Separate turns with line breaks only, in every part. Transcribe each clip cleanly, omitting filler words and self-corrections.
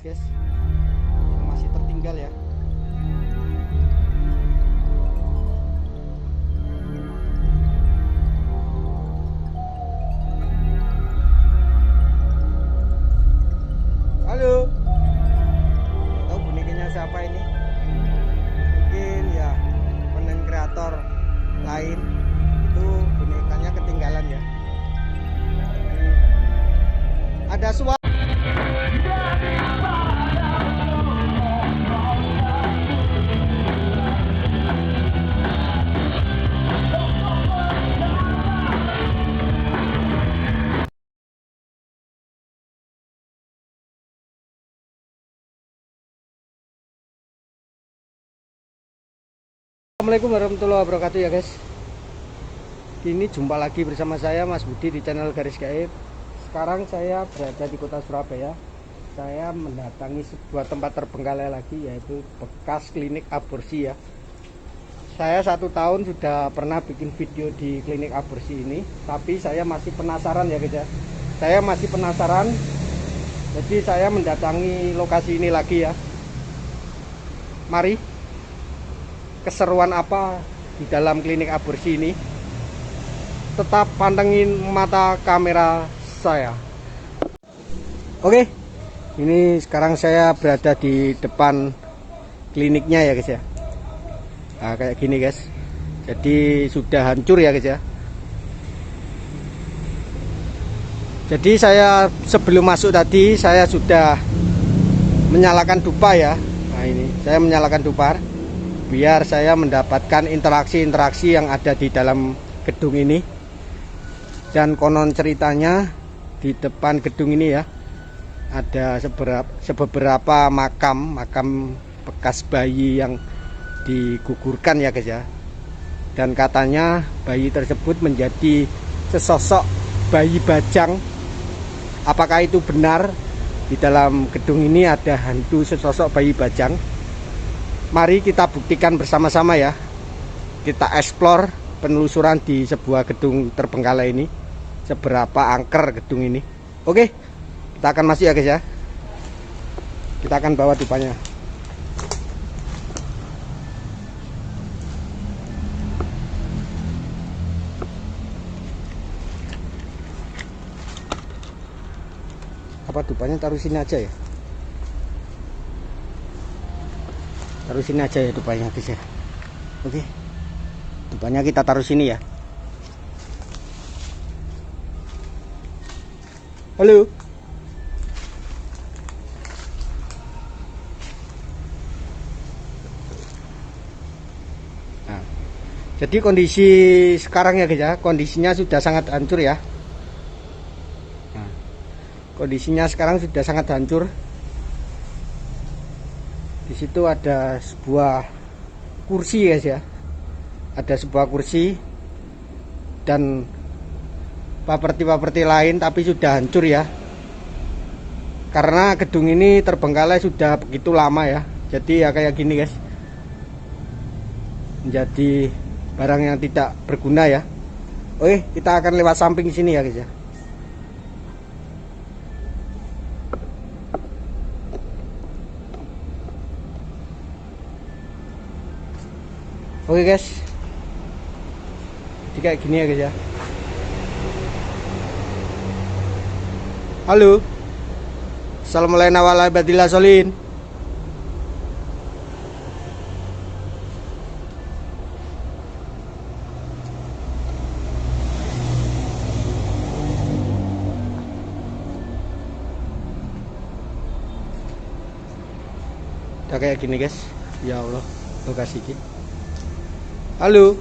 guys, masih tertinggal ya. Halo, tahu bonekanya siapa ini? Mungkin ya konten kreator lain itu bonekanya ketinggalan ya. Ada suara. Assalamualaikum warahmatullahi wabarakatuh ya guys. Ini jumpa lagi bersama saya Mas Budi di channel Garis Gaib. Sekarang saya berada di kota Surabaya. Saya mendatangi sebuah tempat terbengkalai lagi, yaitu bekas klinik aborsi ya. Saya 1 tahun sudah pernah bikin video di klinik aborsi ini, tapi saya masih penasaran ya guys ya. Saya masih penasaran, jadi saya mendatangi lokasi ini lagi ya. Mari, keseruan apa di dalam klinik aborsi ini? Tetap pantengin mata kamera saya. Oke, ini sekarang saya berada di depan kliniknya ya guys ya. Nah, kayak gini guys. Jadi sudah hancur ya guys ya. Jadi saya sebelum masuk tadi saya sudah menyalakan dupa ya. Nah ini saya menyalakan dupa biar saya mendapatkan interaksi-interaksi yang ada di dalam gedung ini. Dan konon ceritanya di depan gedung ini ya ada beberapa makam bekas bayi yang digugurkan ya guys ya. Dan katanya bayi tersebut menjadi sesosok bayi bajang. Apakah itu benar? Di dalam gedung ini ada hantu sesosok bayi bajang. Mari kita buktikan bersama-sama ya. Kita eksplor penelusuran di sebuah gedung terbengkalai ini. Seberapa angker gedung ini. Oke, kita akan masuk ya guys ya. Kita akan bawa dupanya. Apa dupanya taruh sini aja ya? Taruh sini aja ya dupanya guys ya. Oke, dupanya kita taruh sini ya. Halo. Nah, jadi kondisi sekarang ya guys ya, kondisinya sudah sangat hancur ya. Nah, kondisinya sekarang sudah sangat hancur. Di situ ada sebuah kursi guys ya. Ada sebuah kursi dan properti lain, tapi sudah hancur ya. Karena gedung ini terbengkalai sudah begitu lama ya. Jadi ya kayak gini guys. Menjadi barang yang tidak berguna ya. Oke, kita akan lewat samping sini ya guys ya. Oke guys, jadi kayak gini ya guys ya. Halo, assalamualaikum warahmatullahi wabarakatuh. Udah kayak gini guys. Ya Allah, lokasi ini. Halo,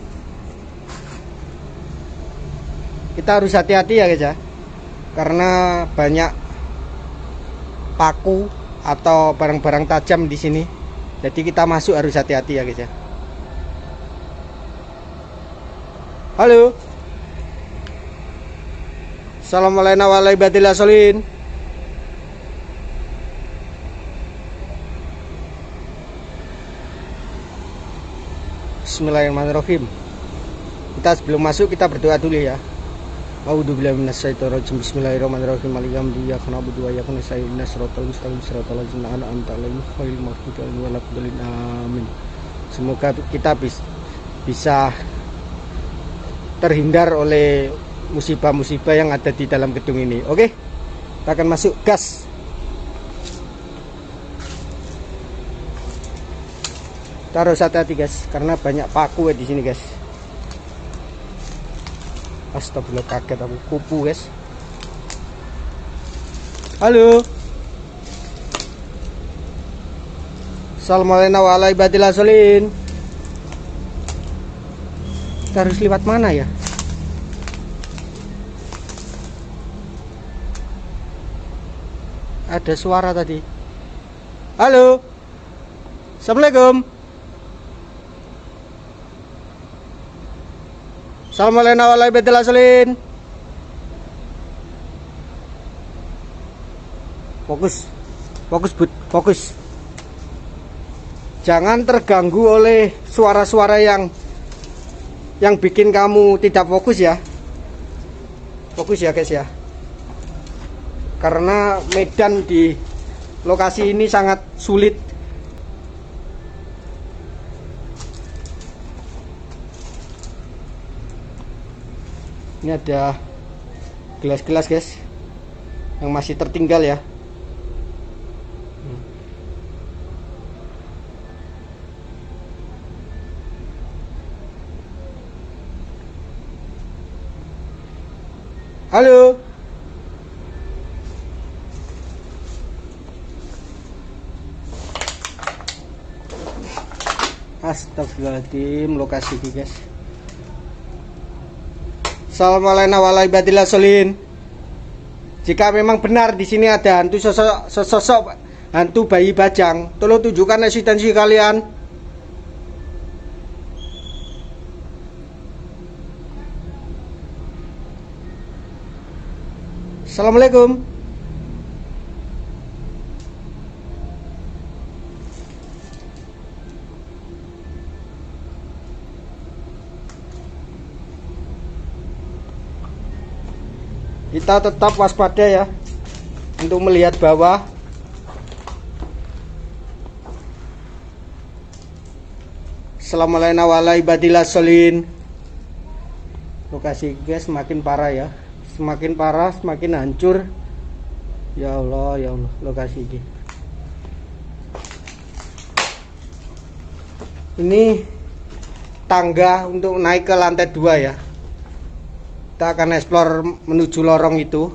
kita harus hati-hati ya guys ya, karena banyak paku atau barang-barang tajam di sini. Jadi kita masuk harus hati-hati ya guys ya. Halo, assalamualaikum warahmatullahi wabarakatuh. Bismillahirrahmanirrahim. Kita sebelum masuk kita berdoa dulu ya. A'udzubillahi minasyaitonirrajim. Bismillahirrahmanirrahim. Alhamdulillah iyyaka na'budu wa iyyaka nasta'in. Ihdinas siratal mustaqim siratal ladzina an'amta 'alaihim ghairil maghdubi 'alaihim waladdallin. Amin. Semoga kita bisa terhindar oleh musibah-musibah yang ada di dalam gedung ini. Oke, kita akan masuk gas. Taruh hati-hati guys, karena banyak paku di sini guys. Astagfirullah, kaget aku, kupu guys. Halo. Assalamualaikum warahmatullahi wabarakatuh. Kita harus lewat mana ya? Ada suara tadi. Halo. Assalamualaikum. Assalamualaikum warahmatullahi wabarakatuh. Fokus bud, fokus. Jangan terganggu oleh suara-suara yang bikin kamu tidak fokus ya. Fokus ya guys ya. Karena medan di lokasi ini sangat sulit. Ini ada gelas-gelas guys yang masih tertinggal ya. Halo. Astagfirullahaladzim, lokasi ini guys. Assalamualaikum warahmatullahi wabarakatuh. Jika memang benar di sini ada hantu sosok hantu bayi bajang, tolong tunjukkan eksistensi kalian. Assalamualaikum. Kita tetap waspada ya untuk melihat bawah. Assalamualaikum warahmatullahi wabarakatuh. Lokasi guys semakin parah ya. Semakin parah, semakin hancur. Ya Allah, lokasi ini. Ini tangga untuk naik ke lantai 2 ya. Kita akan explore menuju lorong itu.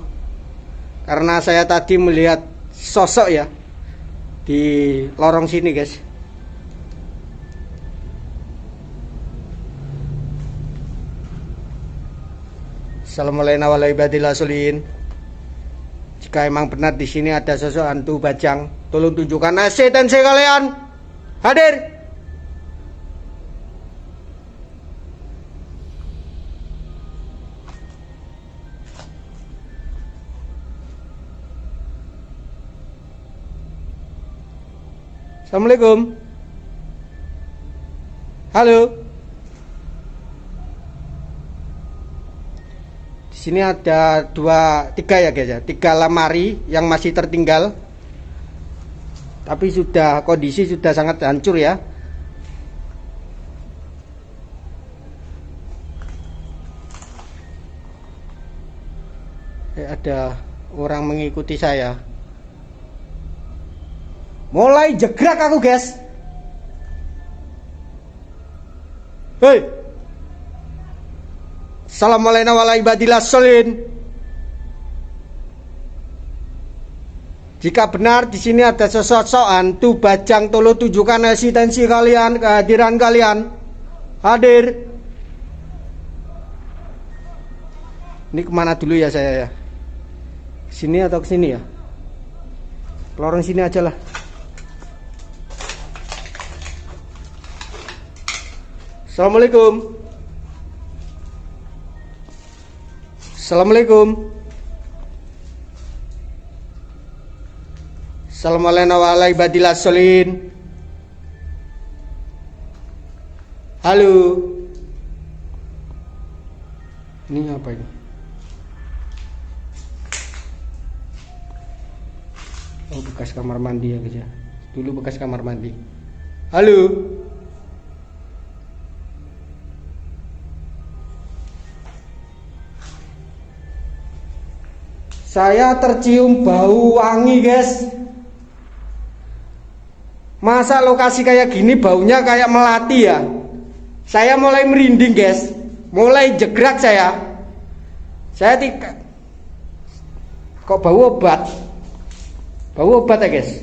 Karena saya tadi melihat sosok ya di lorong sini guys. Assalamualaikum warahmatullahi wabarakatuh. Jika emang benar di sini ada sosok hantu bajang, tolong tunjukkan eksistensi kalian. Hadir. Assalamualaikum. Halo. Di sini ada 3 ya guys ya, 3 lemari yang masih tertinggal. Tapi kondisi sudah sangat hancur ya. Ada orang mengikuti saya. Mulai jegrak aku guys. Hei. Assalamualaikum warahmatullahi wabarakatuh. Jika benar di sini ada sosok hantu bajang, tolong tunjukkan eksistensi kalian, kehadiran kalian. Hadir. Ini kemana dulu ya saya ya? Sini atau ke sini ya? Lorong sini aja lah. Assalamualaikum. Assalamualaikum. Assalamualaikum warahmatullahi wabarakatuh. Halo. Ini apa ini? Oh, bekas kamar mandi ya guys ya. Dulu bekas kamar mandi. Halo. Saya tercium bau wangi guys. Masa lokasi kayak gini baunya kayak melati ya. Saya mulai merinding guys. Mulai jegrak saya. Saya tidak. Kok bau obat? Bau obat ya guys.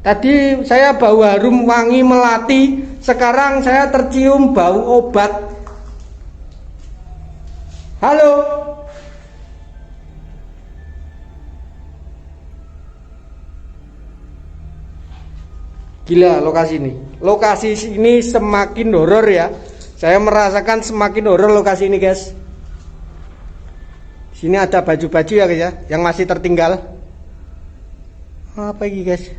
Tadi saya bau harum wangi melati. Sekarang saya tercium bau obat. Halo. Gila lokasi ini. Lokasi ini semakin horor ya. Saya merasakan semakin horor lokasi ini guys. Sini ada baju-baju ya guys ya, yang masih tertinggal. Apa ini guys?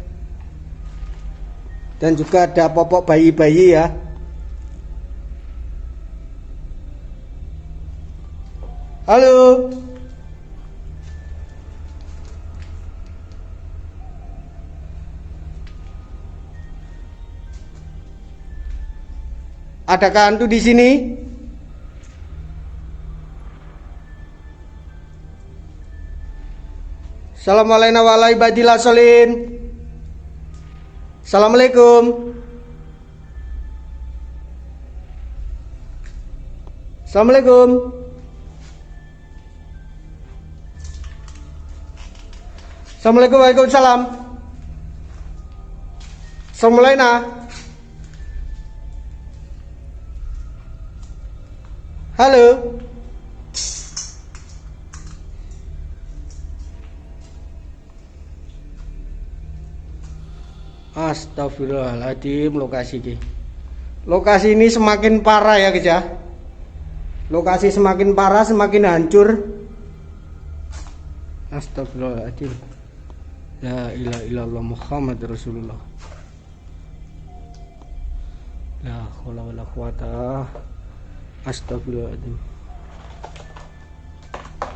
Dan juga ada popok bayi-bayi ya. Halo. Adakah hantu di sini? Assalamualaikum warahmatullahi wabarakatuh. Assalamualaikum. Assalamualaikum. Assalamualaikum. Waalaikumsalam. Assalamualaikum. Halo. Astagfirullahaladzim, lokasi ini. Lokasi ini semakin parah ya guys ya. Lokasi semakin parah, semakin hancur. Astagfirullahaladzim. La ilaha illallah Muhammad Rasulullah. La haula wala quwata. Astagfirullahaladzim.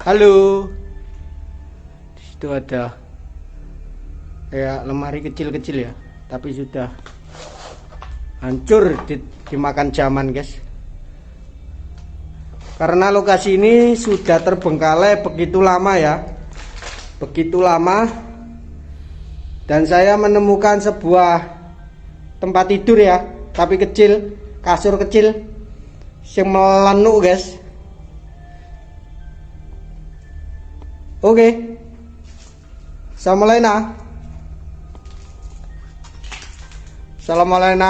Halo. Di situ ada kayak lemari kecil-kecil ya, tapi sudah hancur dimakan zaman guys. Karena lokasi ini sudah terbengkalai begitu lama ya, begitu lama. Dan saya menemukan sebuah tempat tidur ya, tapi kecil, kasur kecil yang melenuk guys. Oke. Assalamualaikum. Assalamualaikum.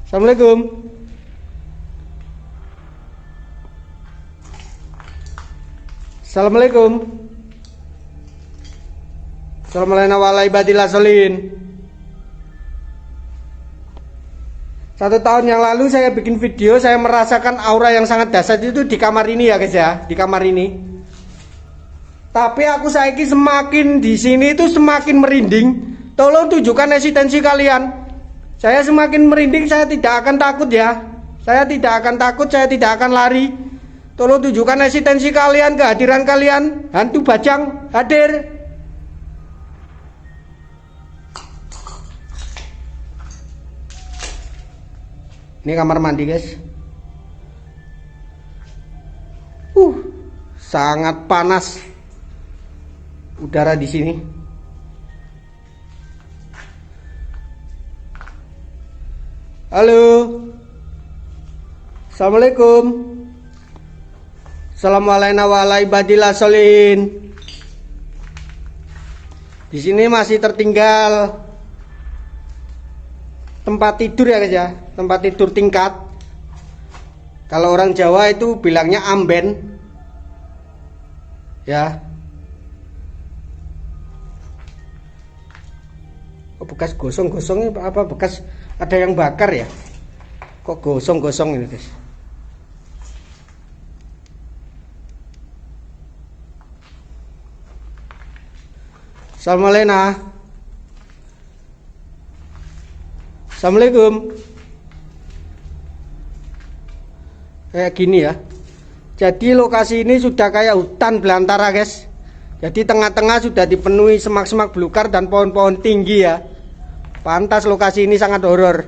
Assalamualaikum. Assalamualaikum. Assalamualaikum warahmatullahi wabarakatuh. 1 tahun yang lalu saya bikin video, saya merasakan aura yang sangat dahsyat itu di kamar ini ya guys ya, di kamar ini. Tapi aku saiki semakin di sini itu semakin merinding. Tolong tunjukkan eksistensi kalian. Saya semakin merinding, saya tidak akan takut ya. Saya tidak akan takut, saya tidak akan lari. Tolong tunjukkan eksistensi kalian, kehadiran kalian. Hantu bajang hadir. Ini kamar mandi guys. Sangat panas udara di sini. Halo. Assalamualaikum. Assalamualaikum warahmatullahi wabarakatuh. Di sini masih tertinggal tempat tidur ya guys ya, tempat tidur tingkat. Kalau orang Jawa itu bilangnya amben ya. Oh, bekas gosong-gosongnya apa, bekas ada yang bakar ya, kok gosong-gosong ini guys. Assalamualaikum. Assalamualaikum. Kayak gini ya. Jadi lokasi ini sudah kayak hutan belantara guys. Jadi tengah-tengah sudah dipenuhi semak-semak belukar dan pohon-pohon tinggi ya. Pantas lokasi ini sangat horor.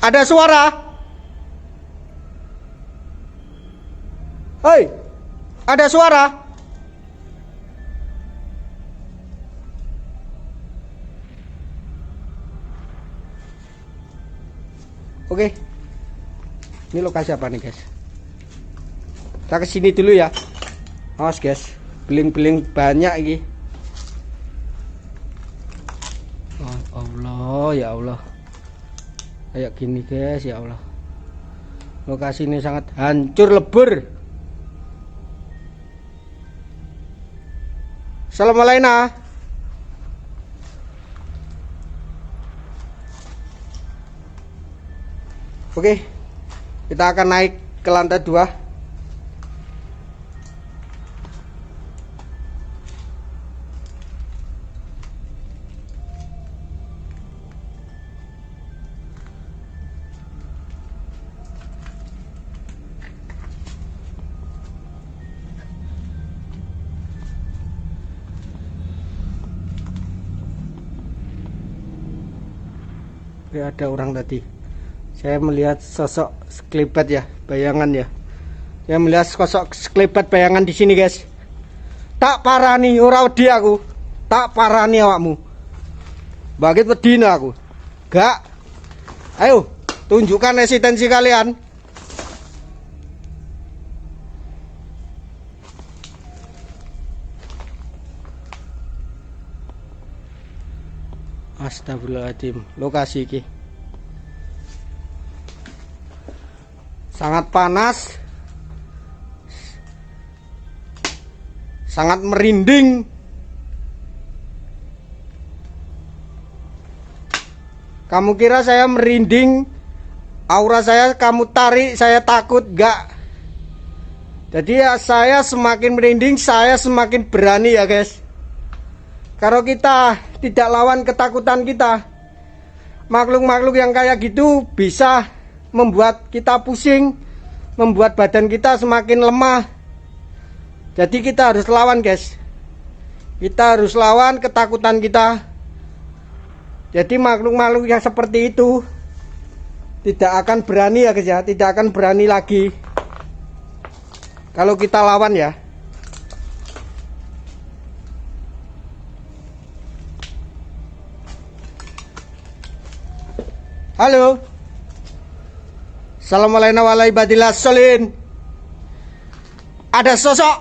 Ada suara. Hei, ada suara. Oke. Ini lokasi apa nih guys? Kita kesini dulu ya. Awas guys, beling-beling banyak ini. Oh Allah, ya Allah. Kayak gini guys, ya Allah. Lokasi ini sangat hancur lebur. Assalamualaikum. Oke, kita akan naik ke lantai 2. Ada orang tadi. Saya melihat sosok sekelebat ya, bayangan ya. Saya melihat sosok sekelebat bayangan di sini guys. Tak parani ora wedi aku. Tak parani awakmu. Bagit wedina aku. Gak. Ayo, tunjukkan eksistensi kalian. Astagfirullahaladzim. Lokasi ini sangat panas, sangat merinding. Kamu kira saya merinding? Aura saya kamu tarik, saya takut? Gak. Jadi ya saya semakin merinding, saya semakin berani ya guys. Kalau kita tidak lawan ketakutan kita, makhluk-makhluk yang kayak gitu bisa membuat kita pusing, membuat badan kita semakin lemah. Jadi kita harus lawan guys. Kita harus lawan ketakutan kita. Jadi makhluk-makhluk yang seperti itu tidak akan berani ya guys ya. Tidak akan berani lagi kalau kita lawan ya. Halo. Assalamualaikum warahmatullahi wabarakatuh. Ada sosok?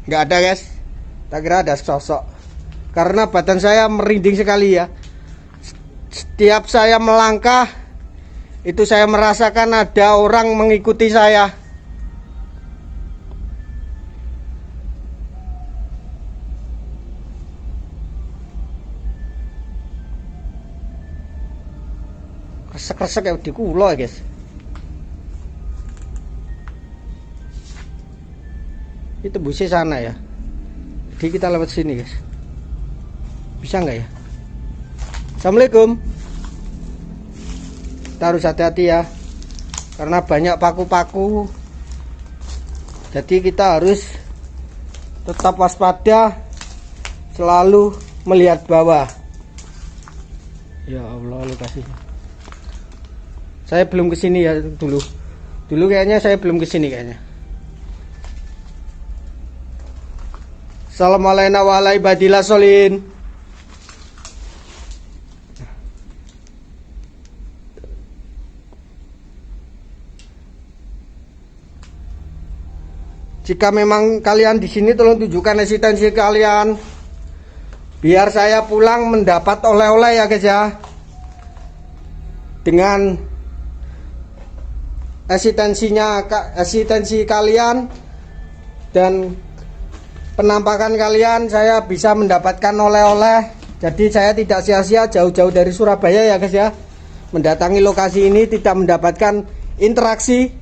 Nggak ada guys. Tak kira ada sosok. Karena badan saya merinding sekali ya. Setiap saya melangkah, itu saya merasakan ada orang mengikuti saya. Kresek-kresek kayak di kulo ya guys. Itu busnya sana ya. Jadi kita lewat sini guys. Bisa nggak ya? Assalamualaikum. Kita harus hati-hati ya, karena banyak paku-paku. Jadi kita harus tetap waspada, selalu melihat bawah. Ya Allah, lokasinya. Saya belum kesini ya dulu. Dulu kayaknya saya belum kesini kayaknya. Assalamualaikum warahmatullahi wabarakatuh. Jika memang kalian di sini, tolong tunjukkan eksistensi kalian, biar saya pulang mendapat oleh-oleh ya guys ya. Dengan eksistensi kalian dan penampakan kalian, saya bisa mendapatkan oleh-oleh. Jadi saya tidak sia-sia jauh-jauh dari Surabaya ya guys ya, mendatangi lokasi ini, tidak mendapatkan interaksi,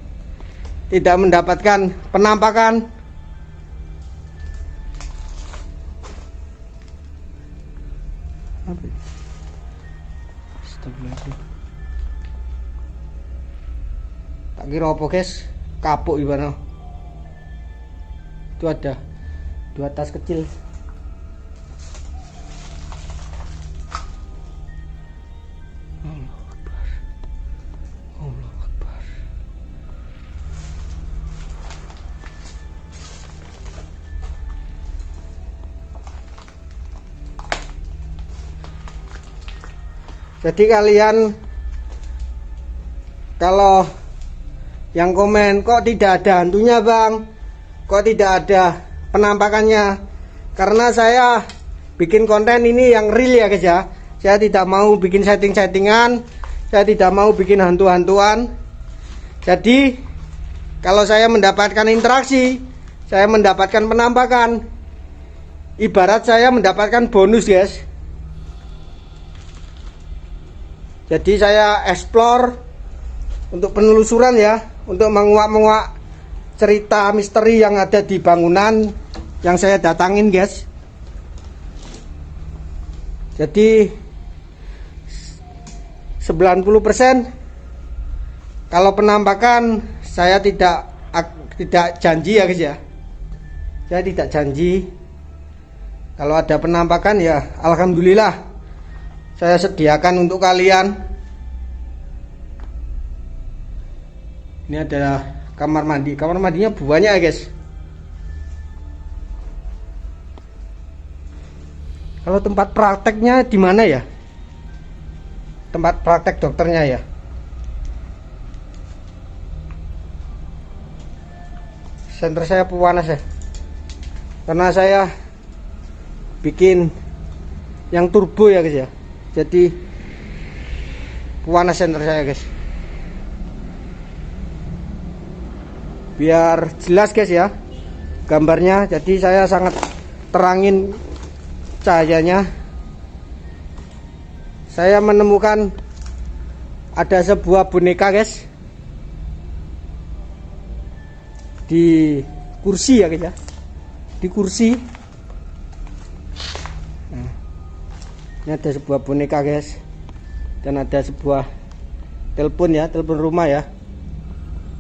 tidak mendapatkan penampakan. Tak kira apa guys, kapuk gimana. Itu ada 2 tas kecil. Allah Akbar. Jadi kalian kalau yang komen, kok tidak ada hantunya bang, kok tidak ada penampakannya, karena saya bikin konten ini yang real ya guys ya. Saya tidak mau bikin setting-settingan, saya tidak mau bikin hantu-hantuan. Jadi kalau saya mendapatkan interaksi, saya mendapatkan penampakan, ibarat saya mendapatkan bonus guys. Jadi saya explore untuk penelusuran ya, untuk menguak-menguak cerita misteri yang ada di bangunan yang saya datangin guys. Jadi 90% kalau penampakan saya tidak janji ya guys ya. Saya tidak janji. Kalau ada penampakan ya alhamdulillah saya sediakan untuk kalian. Ini adalah kamar mandi. Kamar mandinya banyak ya guys. Kalau tempat prakteknya di mana ya? Tempat praktek dokternya ya. Senter saya pewanas ya. Karena saya bikin yang turbo ya guys ya. Jadi pewanas senter saya guys. Biar jelas guys ya gambarnya, jadi saya sangat terangin cahayanya. Saya menemukan ada sebuah boneka guys di kursi ya guys ya, di kursi. Nah, ini ada sebuah boneka guys, dan ada sebuah telepon ya, telepon rumah ya.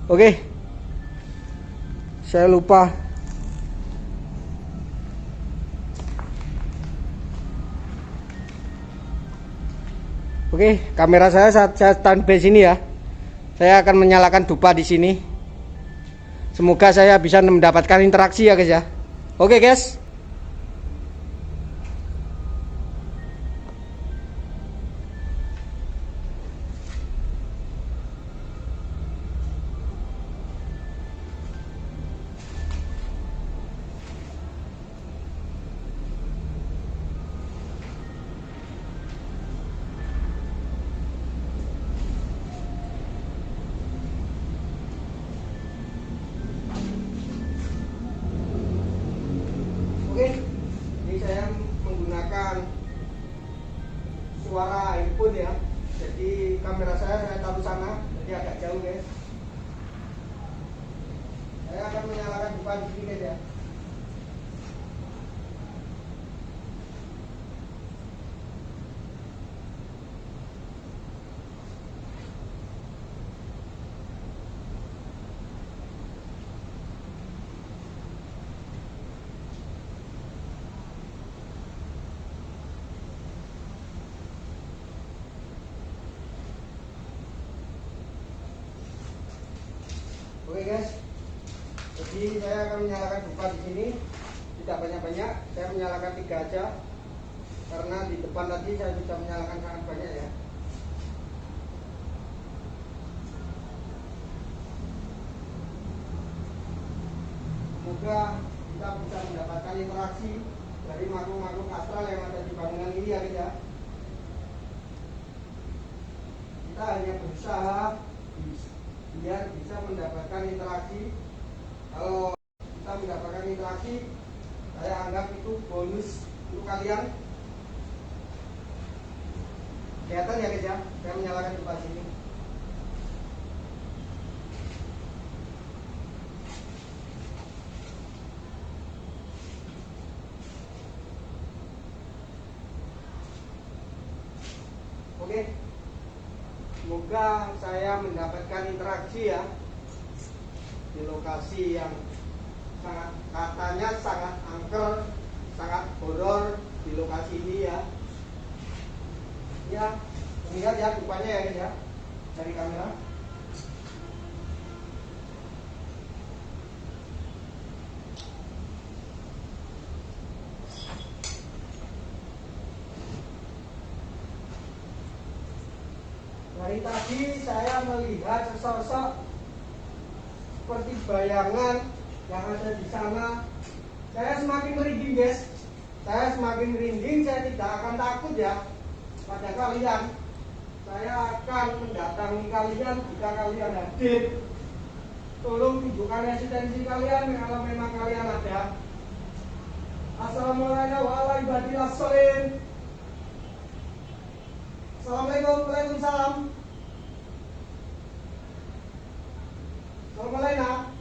Oke. Saya lupa. Oke, kamera saya saat saya standby sini ya. Saya akan menyalakan dupa di sini. Semoga saya bisa mendapatkan interaksi ya guys ya. Oke guys. Oke, ini saya menggunakan suara handphone ya. Jadi kamera saya taruh sana, jadi agak jauh guys. Saya akan menyalakan dupa di sini guys ya. Oke guys, jadi saya akan menyalakan dupa di sini, tidak banyak-banyak, saya menyalakan 3 aja, karena di depan tadi saya sudah menyalakan sangat banyak ya. Semoga kita bisa mendapatkan interaksi dari makhluk-makhluk astral yang ada di bangunan ini ya guys ya. Kita hanya berusaha biar bisa mendapatkan interaksi. Kalau kita mendapatkan interaksi, saya anggap itu bonus untuk kalian. Kelihatan ya guys ya, saya menyalakan dupa sini. Oke, semoga saya mendapatkan interaksi ya di lokasi yang katanya sangat angker, sangat horor di lokasi ini ya. Ya, lihat ya dupanya ya guys ya dari kamera. Dari tadi saya melihat sesosok seperti bayangan yang ada di sana. Saya semakin merinding guys. Saya semakin merinding. Saya tidak akan takut ya pada kalian. Saya akan mendatangi kalian jika kalian hadir. Tolong tunjukkan residensi kalian kalau memang kalian ada. Assalamualaikum warahmatullahi wabarakatuh. Assalamualaikum, waalaikumsalam. Assalamualaikum.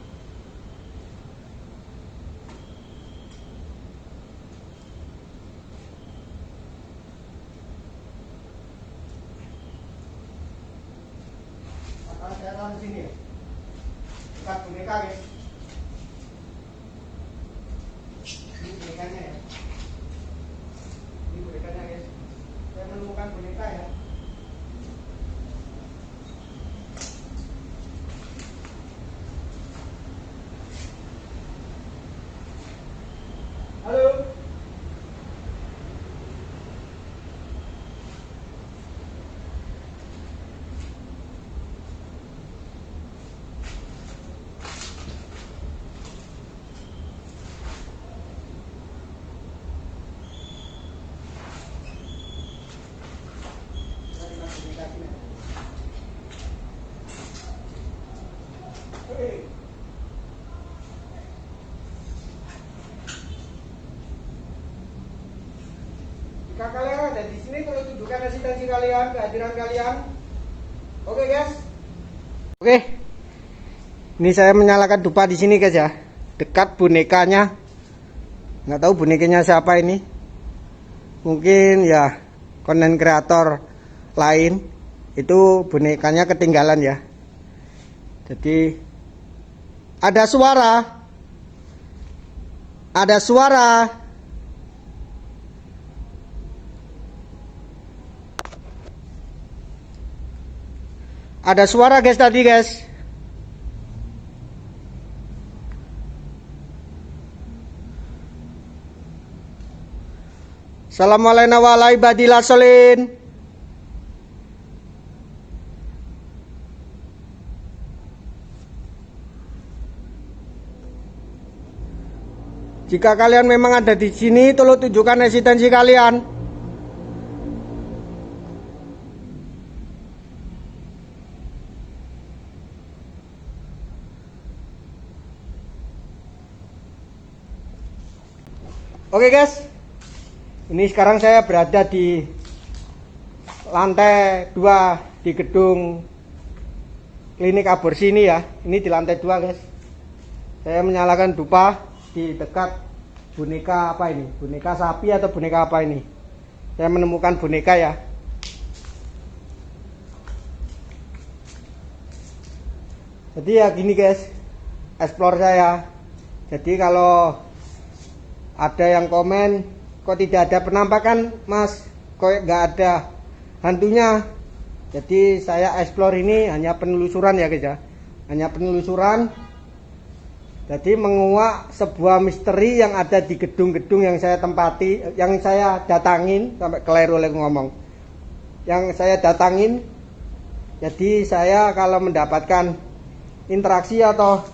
Saya taruh di sini ya. Dekat boneka guys. Ini bonekanya ya. Ini bonekanya guys. Saya menemukan boneka ya. Halo. Jika kalian ada di sini, tolong tunjukkan residensi kalian, kehadiran kalian. Oke guys. Oke. Ini saya menyalakan dupa di sini guys ya. Dekat bonekanya. Nggak tahu bonekanya siapa ini. Mungkin ya konten kreator lain. Itu bonekanya ketinggalan ya. Jadi ada suara. Ada suara. Ada suara guys tadi guys. Assalamualaikum warahmatullahi wabarakatuh. Jika kalian memang ada di sini, tolong tunjukkan residensi kalian. Oke guys, ini sekarang saya berada di lantai 2 di gedung klinik aborsi ini ya. Ini di lantai 2 guys. Saya menyalakan dupa di dekat boneka apa ini? Boneka sapi atau boneka apa ini? Saya menemukan boneka ya. Jadi ya gini guys, explore saya. Jadi kalau ada yang komen, kok tidak ada penampakan mas, kok nggak ada hantunya. Jadi saya explore ini hanya penelusuran ya guys ya, hanya penelusuran. Jadi menguak sebuah misteri yang ada di gedung-gedung yang saya tempati, yang saya datangin, sampai keliru oleh ngomong, yang saya datangin. Jadi saya kalau mendapatkan interaksi atau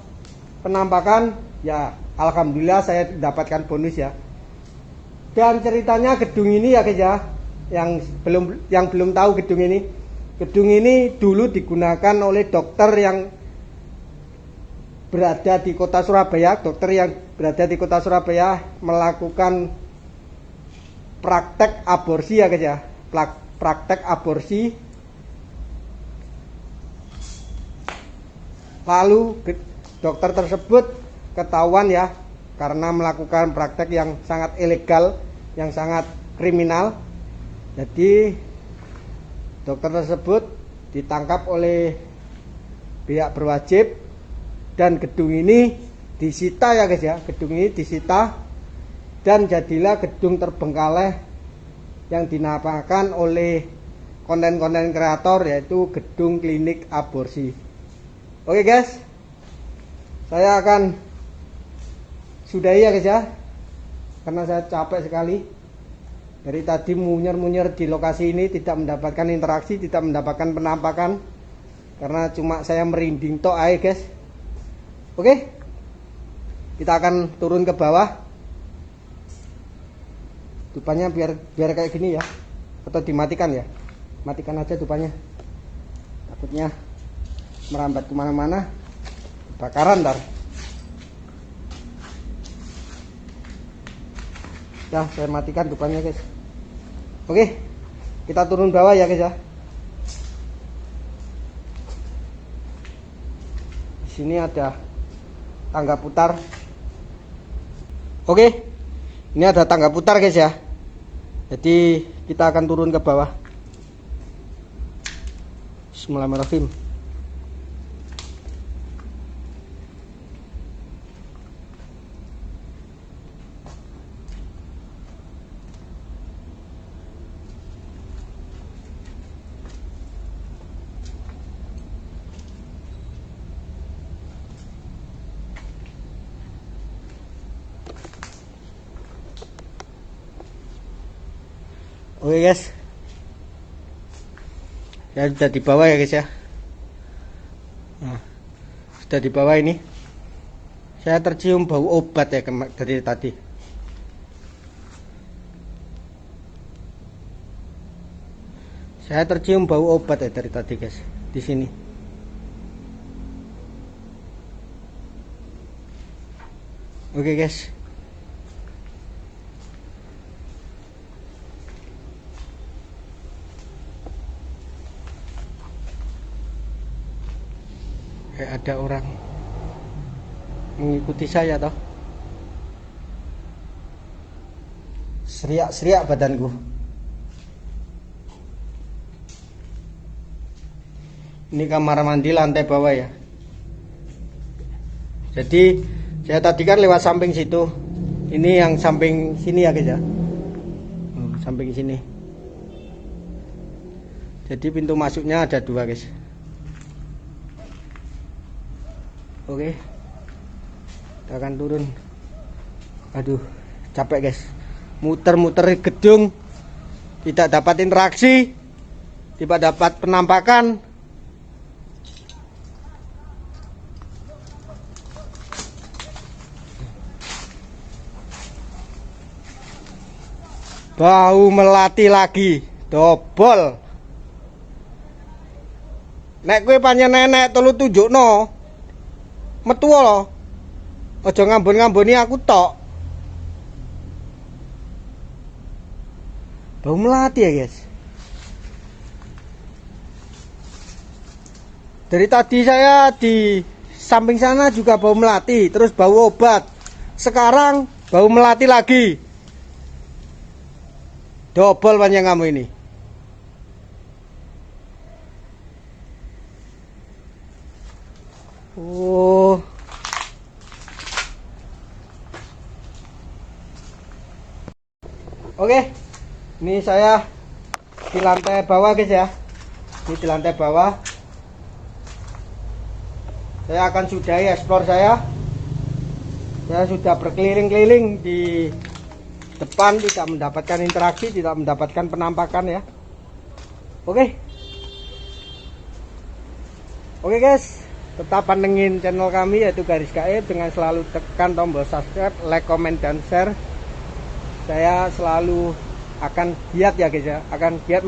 penampakan ya alhamdulillah saya dapatkan bonus ya. Dan ceritanya gedung ini ya guys ya, yang belum tahu gedung ini. Gedung ini dulu digunakan oleh dokter yang berada di kota Surabaya, melakukan praktek aborsi ya guys ya. Praktek aborsi. Lalu dokter tersebut ketahuan ya karena melakukan praktek yang sangat ilegal, yang sangat kriminal. Jadi dokter tersebut ditangkap oleh pihak berwajib dan gedung ini disita ya guys ya, gedung ini disita dan jadilah gedung terbengkalai yang dinamakan oleh konten-konten kreator, yaitu gedung klinik aborsi. Oke guys, saya akan sudahi ya guys ya, karena saya capek sekali dari tadi munyer-munyer di lokasi ini, tidak mendapatkan interaksi, tidak mendapatkan penampakan, karena cuma saya merinding tok aja guys. Oke, kita akan turun ke bawah. Dupanya biar kayak gini ya, atau dimatikan ya, matikan aja dupanya, takutnya merambat kemana-mana, kebakaran ntar. Ya, saya matikan dupanya guys. Oke, kita turun bawah ya guys ya. Di sini ada tangga putar. Oke, ini ada tangga putar guys ya. Jadi kita akan turun ke bawah. Bismillahirrahmanirrahim. Oke guys, ya sudah di bawah ya guys ya. Nah, sudah di bawah ini. Saya tercium bau obat ya dari tadi. Saya tercium bau obat ya dari tadi guys, di sini. Oke guys. Kayak ada orang mengikuti saya toh. Seriak-seriak badanku. Ini kamar mandi lantai bawah ya. Jadi saya tadi kan lewat samping situ. Ini yang samping sini ya guys ya. Samping sini. Jadi pintu masuknya ada dua guys. Oke, kita akan turun. Aduh, capek guys, muter-muter gedung, tidak dapat interaksi, tidak dapat penampakan. Bau melati lagi, dobol. Nek kue panjang nenek telu tunjukno metu loh, ojo ngambon-ngamboni aku tok. Bau melati ya guys. Dari tadi saya di samping sana juga bau melati, terus bau obat. Sekarang bau melati lagi. Double panjang kamu ini. Oh. Oke. Ini saya di lantai bawah guys ya. Ini di lantai bawah. Saya akan sudahi explore saya. Saya sudah berkeliling-keliling di depan, tidak mendapatkan interaksi, tidak mendapatkan penampakan ya. Oke. Oke guys. Tetap pantengin channel kami yaitu Garis Gaib dengan selalu tekan tombol subscribe, like, comment, dan share. Saya selalu akan giat ya guys ya, akan giat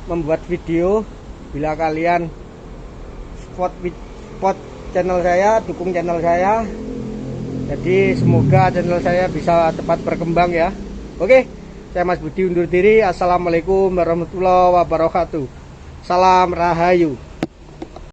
membuat video. Bila kalian support channel saya, dukung channel saya, jadi semoga channel saya bisa cepat berkembang ya. Oke, saya Mas Budi undur diri. Assalamualaikum warahmatullahi wabarakatuh. Salam Rahayu.